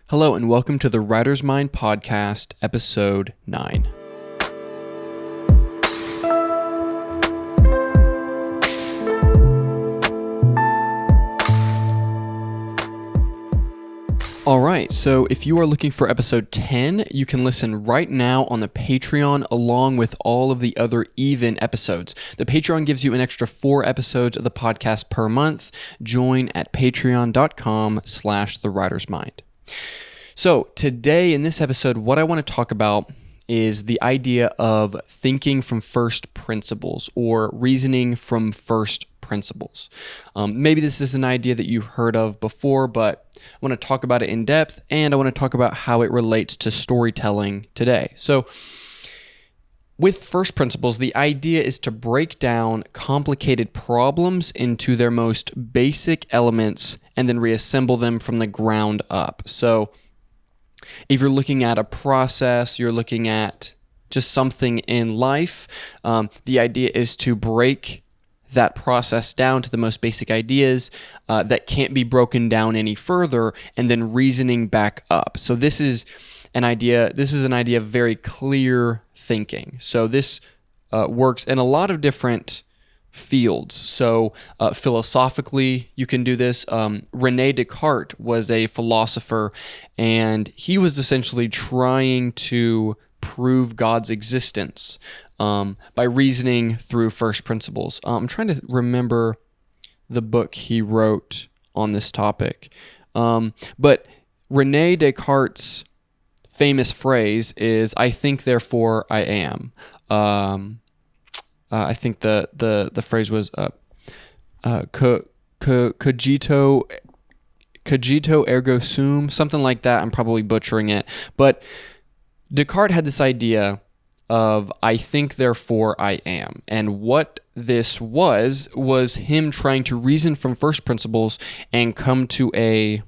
Hello and welcome to the Writer's Mind Podcast, Episode 9. Alright, so if you are looking for Episode 10, you can listen right now on the Patreon along with all of the other even episodes. The Patreon gives you an extra 4 episodes of the podcast per month. Join at patreon.com/thewritersmind. So today in this episode, what I want to talk about is the idea of thinking from first principles or reasoning from first principles. Maybe this is an idea that you've heard of before, but I want to talk about it in depth, and I want to talk about how it relates to storytelling today. So with first principles, the idea is to break down complicated problems into their most basic elements and then reassemble them from the ground up. So if you're looking at a process, you're looking at just something in life, the idea is to break that process down to the most basic ideas that can't be broken down any further, and then reasoning back up. So this is an idea of very clear thinking. So this works in a lot of different fields. So philosophically, you can do this. Rene Descartes was a philosopher, and he was essentially trying to prove God's existence by reasoning through first principles. I'm trying to remember the book he wrote on this topic. But Rene Descartes' famous phrase is, "I think, therefore I am." I think the phrase was cogito ergo sum, something like that. I'm probably butchering it. But Descartes had this idea of "I think, therefore I am." And what this was him trying to reason from first principles and come to a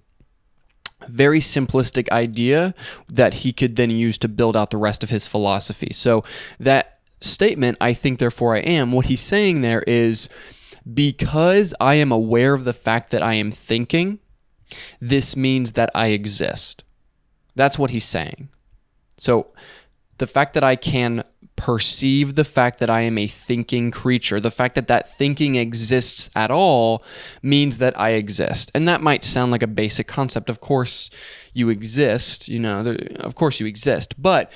very simplistic idea that he could then use to build out the rest of his philosophy. So that statement, "I think, therefore I am," what he's saying there is, because I am aware of the fact that I am thinking, this means that I exist. That's what he's saying. So the fact that I can perceive the fact that I am a thinking creature, the fact that that thinking exists at all, means that I exist. And that might sound like a basic concept. Of course you exist, of course you exist. But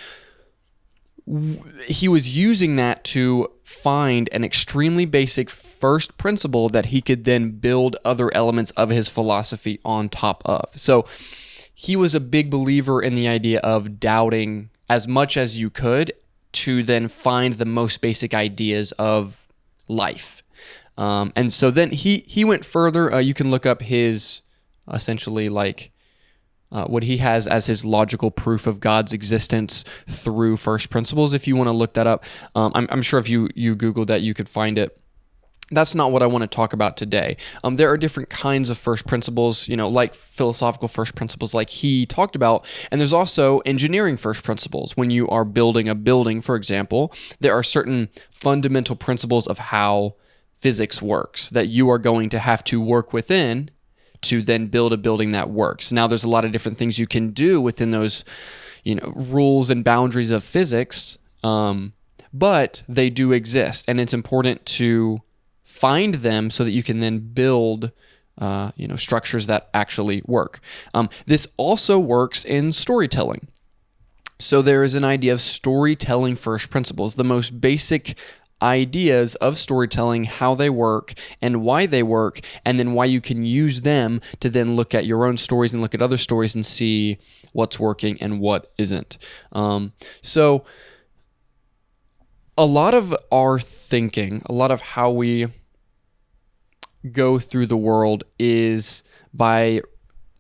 he was using that to find an extremely basic first principle that he could then build other elements of his philosophy on top of. So he was a big believer in the idea of doubting as much as you could to then find the most basic ideas of life. And so then he went further. You can look up his essentially what he has as his logical proof of God's existence through first principles. If you want to look that up, I'm sure if you Google that, you could find it. That's not what I want to talk about today. There are different kinds of first principles, like philosophical first principles like he talked about. And there's also engineering first principles. When you are building a building, for example, there are certain fundamental principles of how physics works that you are going to have to work within to then build a building that works. Now, there's a lot of different things you can do within those, rules and boundaries of physics, but they do exist, and it's important to find them so that you can then build, structures that actually work. This also works in storytelling. So there is an idea of storytelling first principles, the most basic ideas of storytelling, how they work and why they work, and then why you can use them to then look at your own stories and look at other stories and see what's working and what isn't. So a lot of our thinking, a lot of how we go through the world is by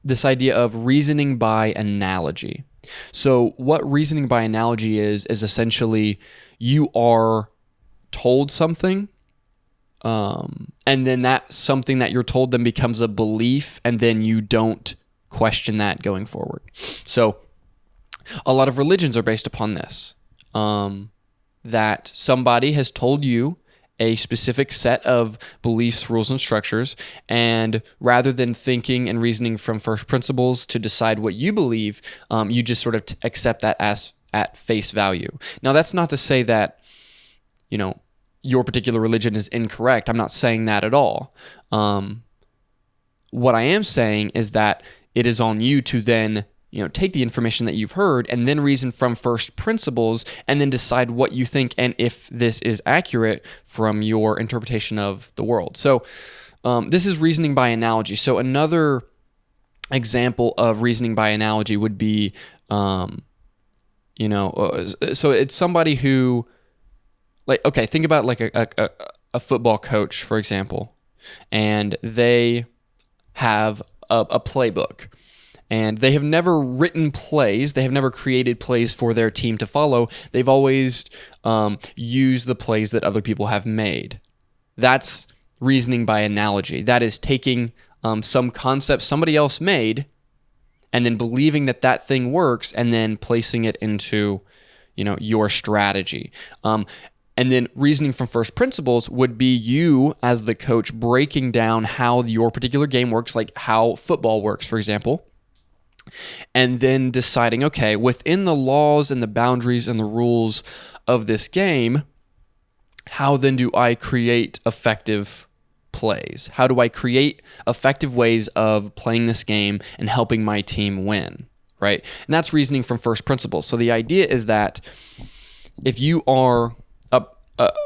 this idea of reasoning by analogy. So what reasoning by analogy is essentially you are told something, and then that something that you're told then becomes a belief, and then you don't question that going forward. So a lot of religions are based upon this, that somebody has told you a specific set of beliefs, rules, and structures, and rather than thinking and reasoning from first principles to decide what you believe, you just sort of accept that as at face value. Now, that's not to say that, your particular religion is incorrect. I'm not saying that at all. What I am saying is that it is on you to then take the information that you've heard and then reason from first principles and then decide what you think and if this is accurate from your interpretation of the world. So this is reasoning by analogy. So another example of reasoning by analogy would be, so it's somebody who, think about like a football coach, for example, and they have a playbook. And they have never written plays. They have never created plays for their team to follow. They've always used the plays that other people have made. That's reasoning by analogy. That is taking some concept somebody else made and then believing that that thing works and then placing it into, your strategy. And then reasoning from first principles would be you as the coach breaking down how your particular game works, like how football works, for example. And then deciding, okay, within the laws and the boundaries and the rules of this game, how then do I create effective plays? How do I create effective ways of playing this game and helping my team win, right? And that's reasoning from first principles. So the idea is that if you are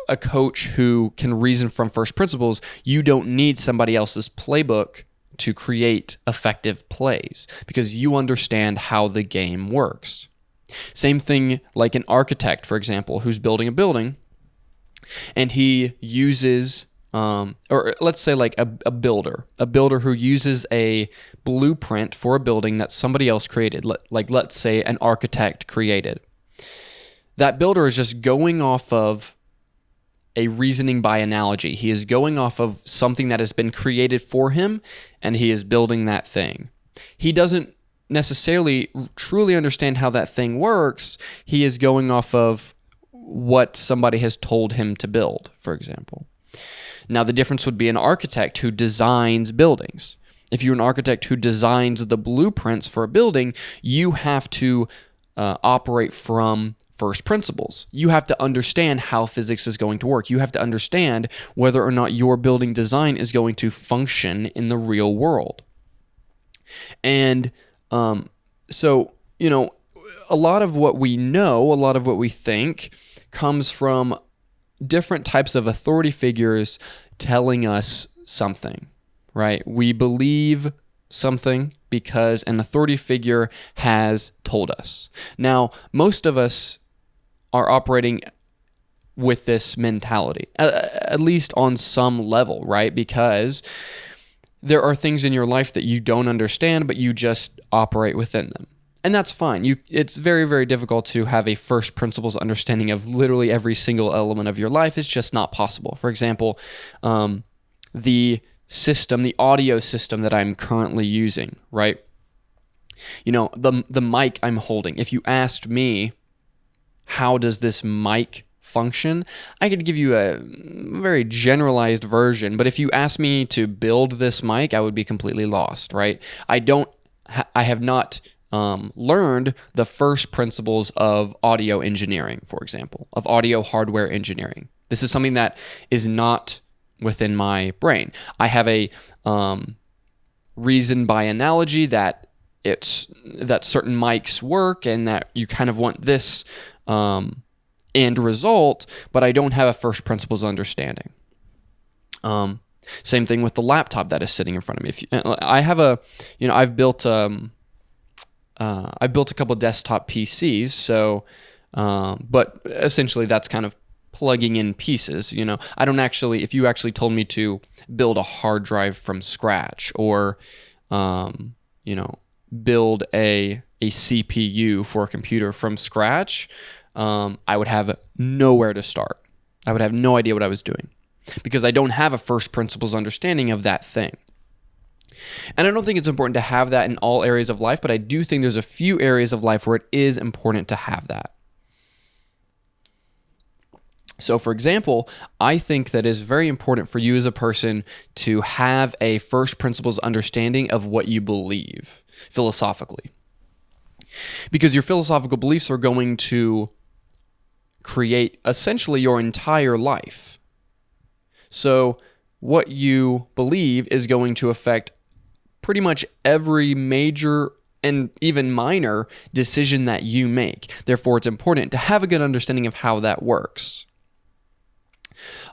a coach who can reason from first principles, you don't need somebody else's playbook to create effective plays because you understand how the game works. Same thing like an architect, for example, who's building a building and he uses, or let's say like a builder who uses a blueprint for a building that somebody else created, like let's say an architect created. That builder is just going off of a reasoning by analogy. He is going off of something that has been created for him, and he is building that thing. He doesn't necessarily truly understand how that thing works. He is going off of what somebody has told him to build, for example. Now, the difference would be an architect who designs buildings. If you're an architect who designs the blueprints for a building, you have to operate from first principles. You have to understand how physics is going to work. You have to understand whether or not your building design is going to function in the real world. And so, a lot of what we know, a lot of what we think comes from different types of authority figures telling us something, right? We believe something because an authority figure has told us. Now, most of us are operating with this mentality, at least on some level, right? Because there are things in your life that you don't understand, but you just operate within them. And that's fine. It's very, very difficult to have a first principles understanding of literally every single element of your life. It's just not possible. For example, the audio system that I'm currently using, right? The mic I'm holding. If you asked me, how does this mic function? I could give you a very generalized version, but if you ask me to build this mic, I would be completely lost, right? I have not learned the first principles of audio engineering, for example, of audio hardware engineering. This is something that is not within my brain. I have a reason by analogy that certain mics work and that you kind of want this end result, but I don't have a first principles understanding. Same thing with the laptop that is sitting in front of me. I've built a couple of desktop PCs, so but essentially that's kind of plugging in pieces. I don't actually, if you actually told me to build a hard drive from scratch or build a CPU for a computer from scratch, I would have nowhere to start. I would have no idea what I was doing because I don't have a first principles understanding of that thing. And I don't think it's important to have that in all areas of life, but I do think there's a few areas of life where it is important to have that. So, for example, I think that it's very important for you as a person to have a first principles understanding of what you believe philosophically, because your philosophical beliefs are going to create essentially your entire life. So, what you believe is going to affect pretty much every major and even minor decision that you make. Therefore, it's important to have a good understanding of how that works.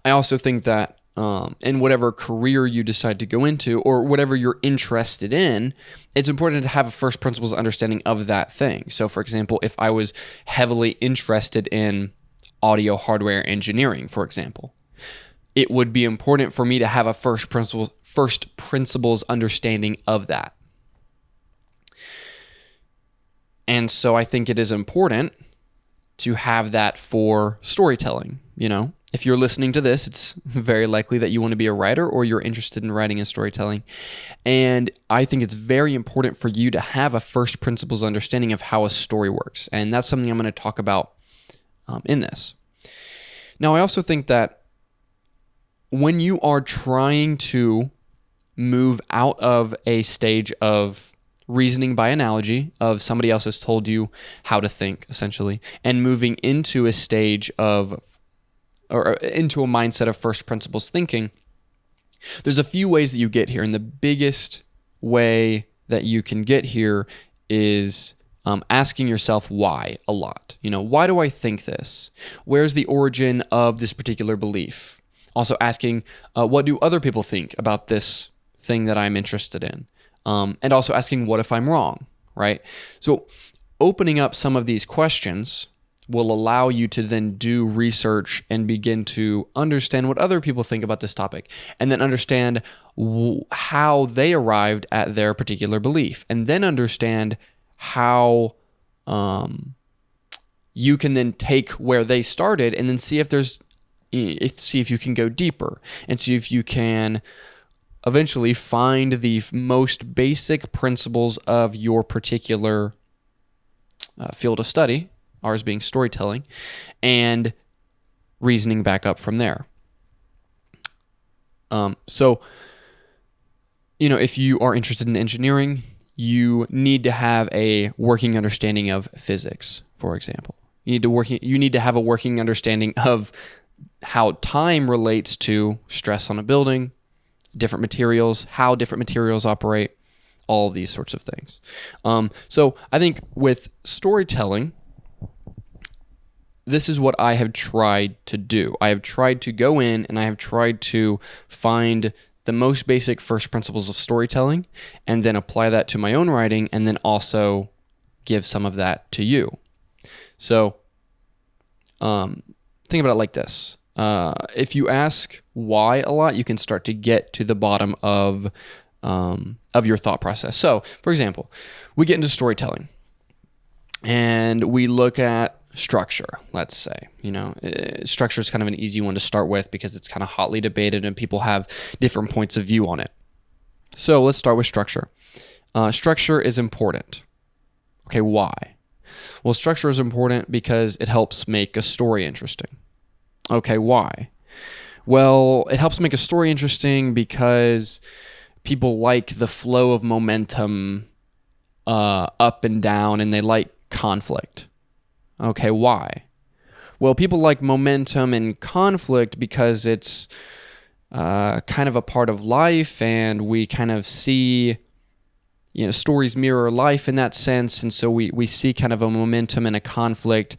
I also think that in whatever career you decide to go into or whatever you're interested in, it's important to have a first principles understanding of that thing. So, for example, if I was heavily interested in audio hardware engineering, for example, it would be important for me to have a first principles understanding of that. And so I think it is important to have that for storytelling. If you're listening to this, it's very likely that you want to be a writer or you're interested in writing and storytelling. And I think it's very important for you to have a first principles understanding of how a story works. And that's something I'm going to talk about in this. Now, I also think that when you are trying to move out of a stage of reasoning by analogy, of somebody else has told you how to think, essentially, and moving into a stage of, or into a mindset of first principles thinking, there's a few ways that you get here. And the biggest way that you can get here is asking yourself why a lot. Why do I think this? Where's the origin of this particular belief? Also asking, what do other people think about this thing that I'm interested in? And also asking, what if I'm wrong, right? So opening up some of these questions will allow you to then do research and begin to understand what other people think about this topic, and then understand how they arrived at their particular belief, and then understand how you can then take where they started and then see if you can go deeper and see if you can eventually find the most basic principles of your particular field of study, ours being storytelling, and reasoning back up from there. So, if you are interested in engineering, you need to have a working understanding of physics, for example. You need to have a working understanding of how time relates to stress on a building, different materials, how different materials operate, all of these sorts of things. So I think with storytelling, this is what I have tried to do. I have tried to go in and I have tried to find the most basic first principles of storytelling and then apply that to my own writing and then also give some of that to you. So think about it like this. If you ask why a lot, you can start to get to the bottom of your thought process. So, for example, we get into storytelling and we look at structure, let's say. Structure is kind of an easy one to start with because it's kind of hotly debated and people have different points of view on it. So let's start with structure. Structure is important. Okay, why? Well, structure is important because it helps make a story interesting. Okay, why? Well, it helps make a story interesting because people like the flow of momentum up and down, and they like conflict. Okay, why? Well, people like momentum and conflict because it's kind of a part of life, and we kind of see, stories mirror life in that sense, and so we see kind of a momentum and a conflict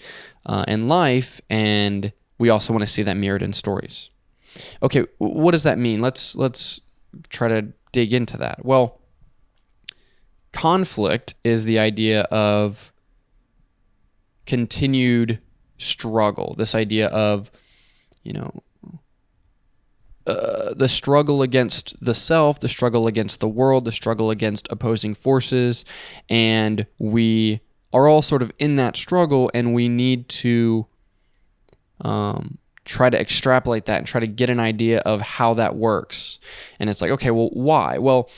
in life, and we also want to see that mirrored in stories. Okay, what does that mean? Let's try to dig into that. Well, conflict is the idea of continued struggle. This idea of, the struggle against the self, the struggle against the world, the struggle against opposing forces, and we are all sort of in that struggle, and we need to try to extrapolate that and try to get an idea of how that works. And it's like, okay, well, why? Well,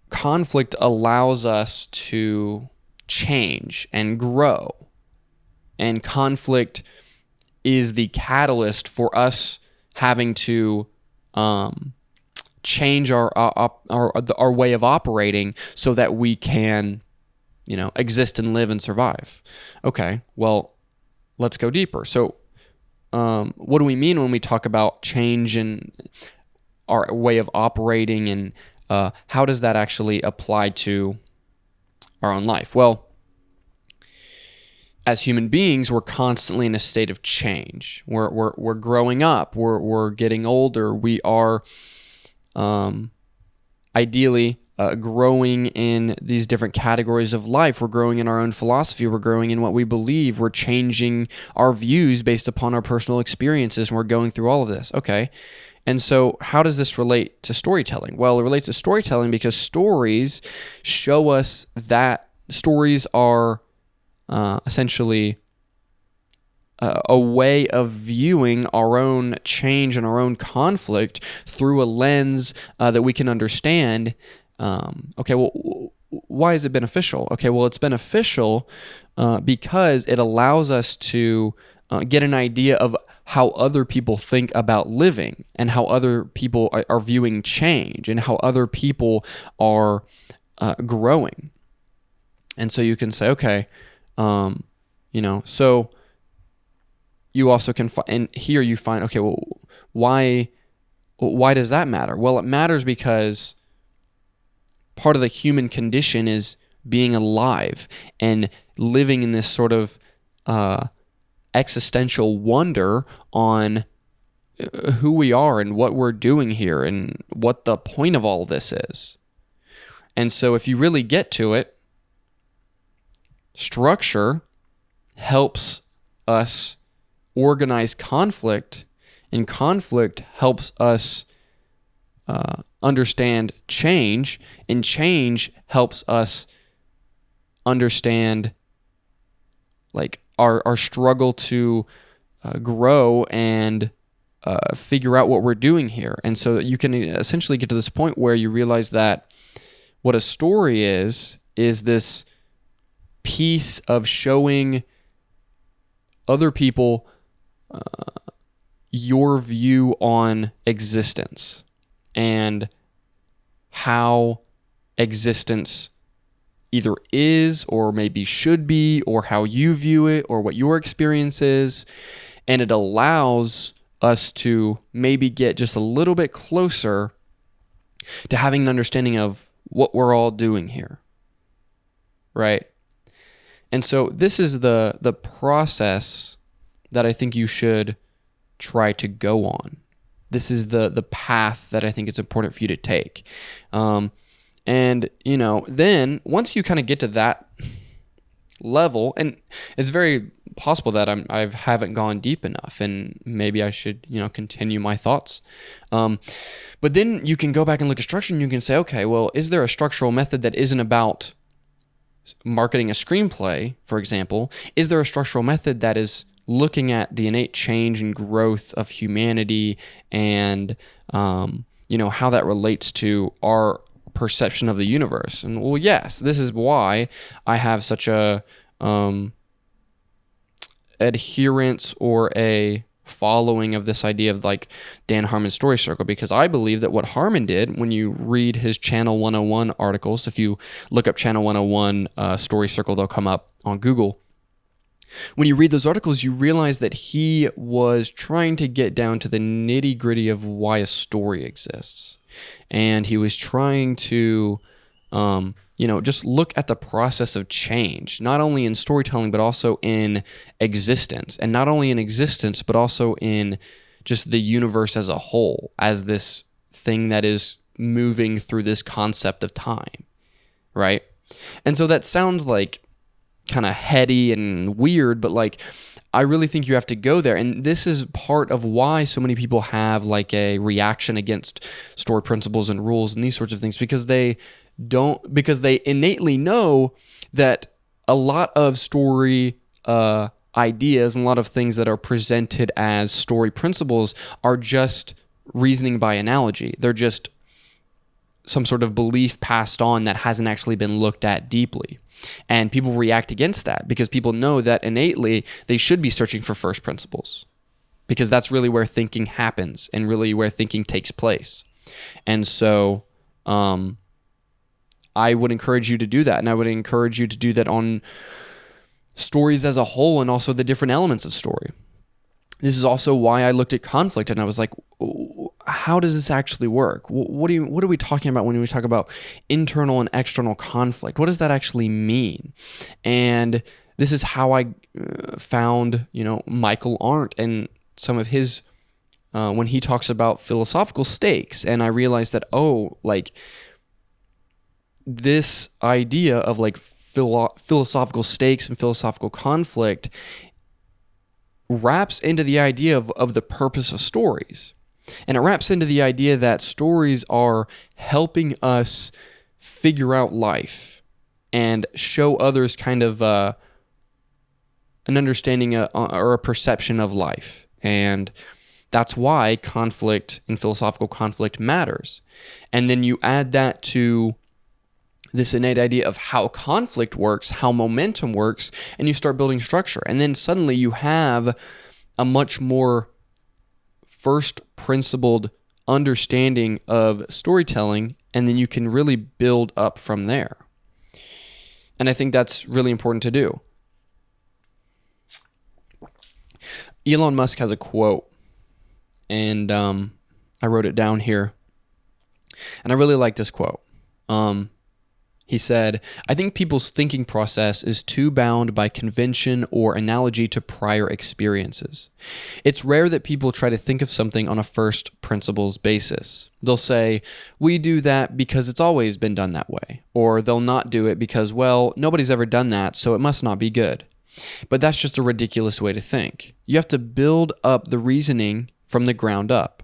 conflict allows us to change and grow. And conflict is the catalyst for us having to change our way of operating so that we can, exist and live and survive. Okay, well, let's go deeper. So, what do we mean when we talk about change in our way of operating, and how does that actually apply to our own life? Well, as human beings, we're constantly in a state of change. We're growing up. We're getting older. We are ideally growing in these different categories of life. We're growing in our own philosophy. We're growing in what we believe. We're changing our views based upon our personal experiences, and we're going through all of this. Okay. And so how does this relate to storytelling? Well, it relates to storytelling because stories show us that stories are essentially a way of viewing our own change and our own conflict through a lens that we can understand. Okay, well, why is it beneficial? Okay, well, it's beneficial because it allows us to get an idea of how other people think about living, and how other people are viewing change, and how other people are growing. And so you can say, okay, so you also can find, and here you find, okay, well, why does that matter? Well, it matters because part of the human condition is being alive and living in this sort of existential wonder on who we are and what we're doing here and what the point of all this is. And so if you really get to it, structure helps us organize conflict, and conflict helps us understand change, and change helps us understand like our struggle to grow and figure out what we're doing here. And so you can essentially get to this point where you realize that what a story is this piece of showing other people your view on existence and how existence either is or maybe should be, or how you view it, or what your experience is. And it allows us to maybe get just a little bit closer to having an understanding of what we're all doing here, right? And so this is the process that I think you should try to go on. This is the path that I think it's important for you to take. And, then once you kind of get to that level, and it's very possible that I haven't gone deep enough, and maybe I should, continue my thoughts. But then you can go back and look at structure, and you can say, okay, well, is there a structural method that isn't about marketing a screenplay, for example? Is there a structural method that is looking at the innate change and growth of humanity and, how that relates to our perception of the universe? And well, yes, this is why I have such a adherence or a following of this idea of like Dan Harmon's story circle, because I believe that what Harmon did, when you read his Channel 101 articles, if you look up Channel 101 story circle, they'll come up on Google. When you read those articles, you realize that he was trying to get down to the nitty-gritty of why a story exists. And he was trying to, just look at the process of change, not only in storytelling, but also in existence. And not only in existence, but also in just the universe as a whole, as this thing that is moving through this concept of time, right? And so that sounds like kind of heady and weird, but like I really think you have to go there. And this is part of why so many people have like a reaction against story principles and rules and these sorts of things, because they innately know that a lot of story ideas and a lot of things that are presented as story principles are just reasoning by analogy. They're just some sort of belief passed on that hasn't actually been looked at deeply. And people react against that because people know that innately they should be searching for first principles. because that's really where thinking happens and really where thinking takes place. And so I would encourage you to do that. And I would encourage you to do that on stories as a whole and also the different elements of story. This is also why I looked at conflict and I was like, how does this actually work? What are we talking about when we talk about internal and external conflict? What does that actually mean? And this is how I found, Michael Arndt and some of his, when he talks about philosophical stakes. And I realized that, this idea of philosophical stakes and philosophical conflict wraps into the idea of the purpose of stories. And it wraps into the idea that stories are helping us figure out life and show others kind of an understanding or a perception of life. And that's why conflict and philosophical conflict matters. And then you add that to this innate idea of how conflict works, how momentum works, and you start building structure. And then suddenly you have a much more first principled understanding of storytelling, and then you can really build up from there. And I think that's really important to do. Elon Musk has a quote, and I wrote it down here. And I really like this quote. He said, "I think people's thinking process is too bound by convention or analogy to prior experiences. It's rare that people try to think of something on a first principles basis. They'll say, we do that because it's always been done that way. Or they'll not do it because, well, nobody's ever done that, so it must not be good. But that's just a ridiculous way to think. You have to build up the reasoning from the ground up.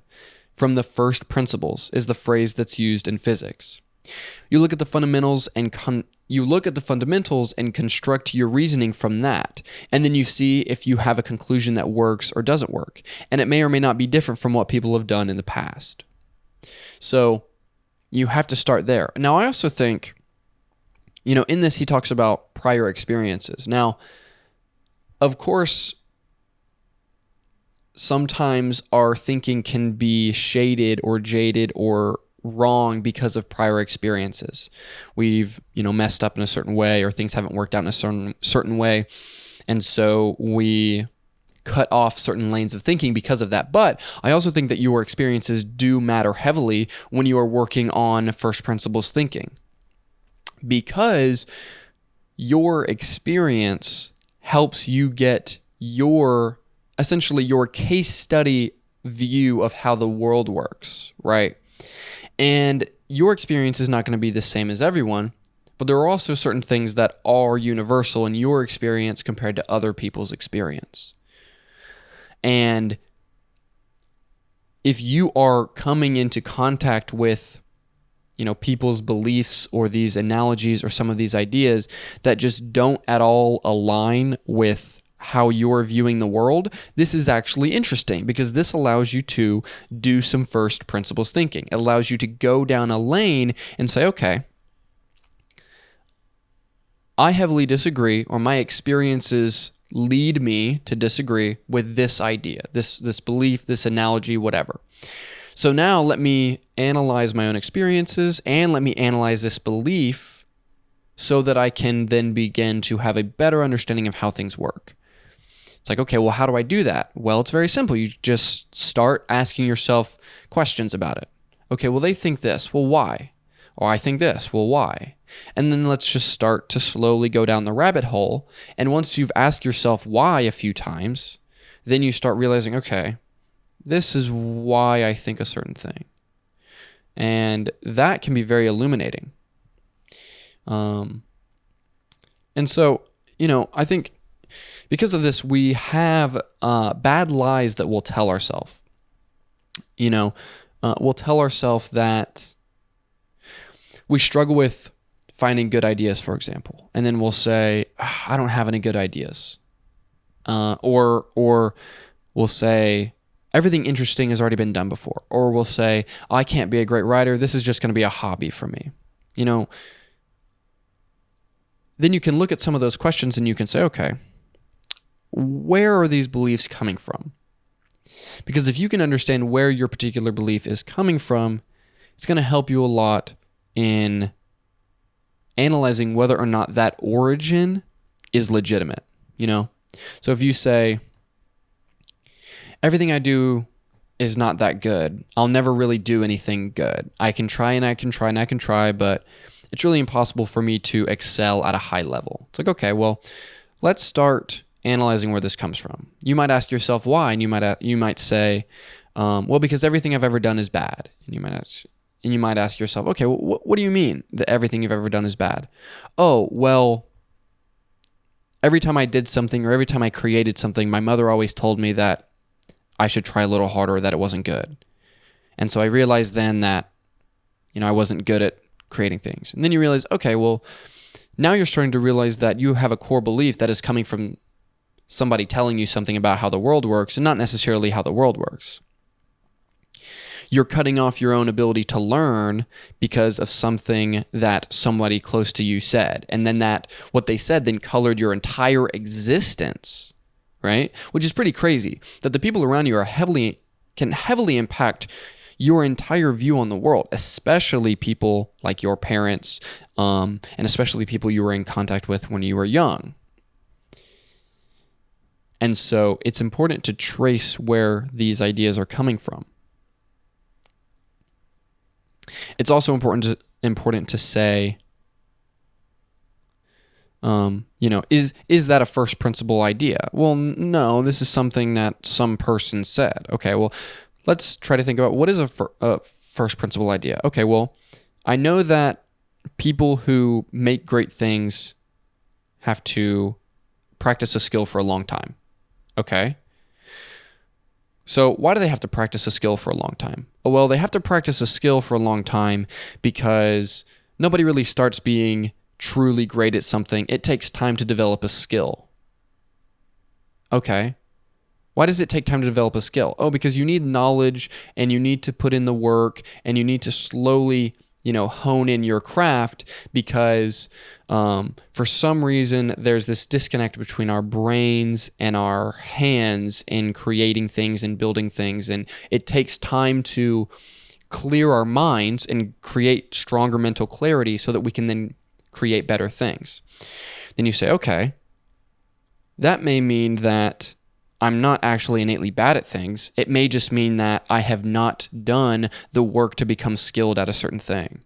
From the first principles is the phrase that's used in physics. You look at the fundamentals and construct your reasoning from that, and then you see if you have a conclusion that works or doesn't work, and it may or may not be different from what people have done in the past. So you have to start there. Now, I also think, in this he talks about prior experiences. Now, of course, sometimes our thinking can be shaded or jaded or wrong because of prior experiences. We've, messed up in a certain way, or things haven't worked out in a certain way. And so we cut off certain lanes of thinking because of that. But I also think that your experiences do matter heavily when you are working on first principles thinking, because your experience helps you get essentially your case study view of how the world works, right? And your experience is not going to be the same as everyone, but there are also certain things that are universal in your experience compared to other people's experience. And if you are coming into contact with, people's beliefs or these analogies or some of these ideas that just don't at all align with how you're viewing the world, this is actually interesting, because this allows you to do some first principles thinking. It allows you to go down a lane and say, okay, I heavily disagree, or my experiences lead me to disagree with this idea, this belief, this analogy, whatever. So now let me analyze my own experiences and let me analyze this belief so that I can then begin to have a better understanding of how things work. It's like, okay, well, how do I do that? Well, it's very simple. You just start asking yourself questions about it. Okay, well, they think this. Well, why? Or I think this. Well, why? And then let's just start to slowly go down the rabbit hole. And once you've asked yourself why a few times, then you start realizing, okay, this is why I think a certain thing. And that can be very illuminating. And so, I think because of this, we have bad lies that we'll tell ourselves. We'll tell ourselves that we struggle with finding good ideas, for example. And then we'll say, I don't have any good ideas. Or we'll say, everything interesting has already been done before. Or we'll say, I can't be a great writer. This is just going to be a hobby for me. Then you can look at some of those questions and you can say, okay, where are these beliefs coming from? Because if you can understand where your particular belief is coming from, it's going to help you a lot in analyzing whether or not that origin is legitimate, you know? So if you say, everything I do is not that good, I'll never really do anything good. I can try and I can try and I can try, but it's really impossible for me to excel at a high level. It's like, okay, well, let's start analyzing where this comes from. You might ask yourself why, and you might say, well, because everything I've ever done is bad. And you might ask yourself, okay, well, what do you mean that everything you've ever done is bad? Oh, well, every time I did something or every time I created something, my mother always told me that I should try a little harder, that it wasn't good. And so I realized then that, I wasn't good at creating things. And then you realize, okay, well, now you're starting to realize that you have a core belief that is coming from somebody telling you something about how the world works and not necessarily how the world works. You're cutting off your own ability to learn because of something that somebody close to you said. And then what they said then colored your entire existence, right? Which is pretty crazy, that the people around you can heavily impact your entire view on the world, especially people like your parents, and especially people you were in contact with when you were young. And so it's important to trace where these ideas are coming from. It's also important to say, is that a first principle idea? Well, no, this is something that some person said. Okay, well, let's try to think about what is a first principle idea. Okay, well, I know that people who make great things have to practice a skill for a long time. Okay. So why do they have to practice a skill for a long time? Oh, well, they have to practice a skill for a long time because nobody really starts being truly great at something. It takes time to develop a skill. Okay. Why does it take time to develop a skill? Oh, because you need knowledge and you need to put in the work and you need to slowly, hone in your craft because for some reason there's this disconnect between our brains and our hands in creating things and building things. And it takes time to clear our minds and create stronger mental clarity so that we can then create better things. Then you say, okay, that may mean that I'm not actually innately bad at things. It may just mean that I have not done the work to become skilled at a certain thing.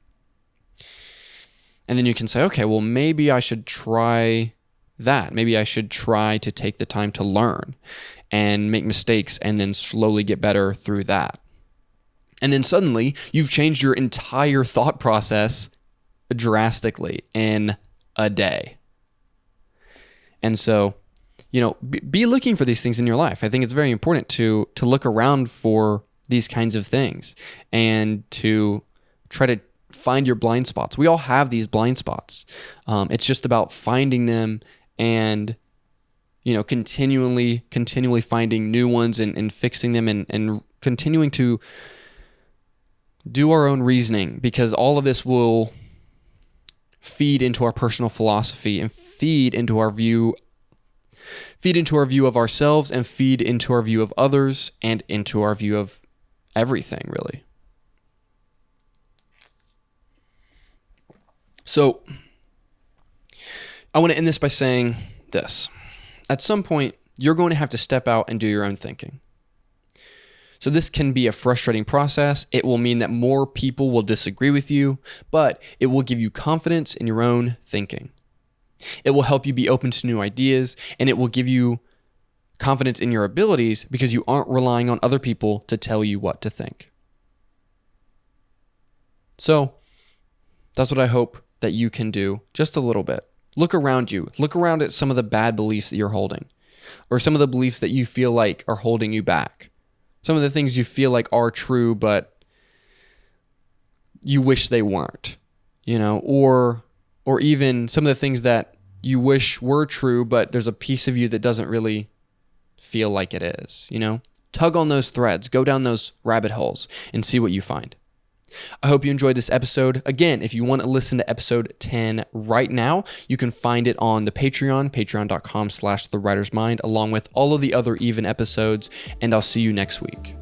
And then you can say, okay, well, maybe I should try that. Maybe I should try to take the time to learn and make mistakes and then slowly get better through that. And then suddenly you've changed your entire thought process drastically in a day. And so, be looking for these things in your life. I think it's very important to look around for these kinds of things and to try to find your blind spots. We all have these blind spots. It's just about finding them and, continually finding new ones and fixing them and continuing to do our own reasoning, because all of this will feed into our personal philosophy and feed into our view of ourselves and feed into our view of others and into our view of everything, really. So I want to end this by saying this. At some point, you're going to have to step out and do your own thinking. So this can be a frustrating process. It will mean that more people will disagree with you, but it will give you confidence in your own thinking. It will help you be open to new ideas, and it will give you confidence in your abilities because you aren't relying on other people to tell you what to think. So that's what I hope that you can do just a little bit. Look around you. Look around at some of the bad beliefs that you're holding, or some of the beliefs that you feel like are holding you back. Some of the things you feel like are true, but you wish they weren't, or even some of the things that you wish were true, but there's a piece of you that doesn't really feel like it is, Tug on those threads, go down those rabbit holes and see what you find. I hope you enjoyed this episode. Again, if you want to listen to episode 10 right now, you can find it on the Patreon, patreon.com/thewritersmind, along with all of the other even episodes, and I'll see you next week.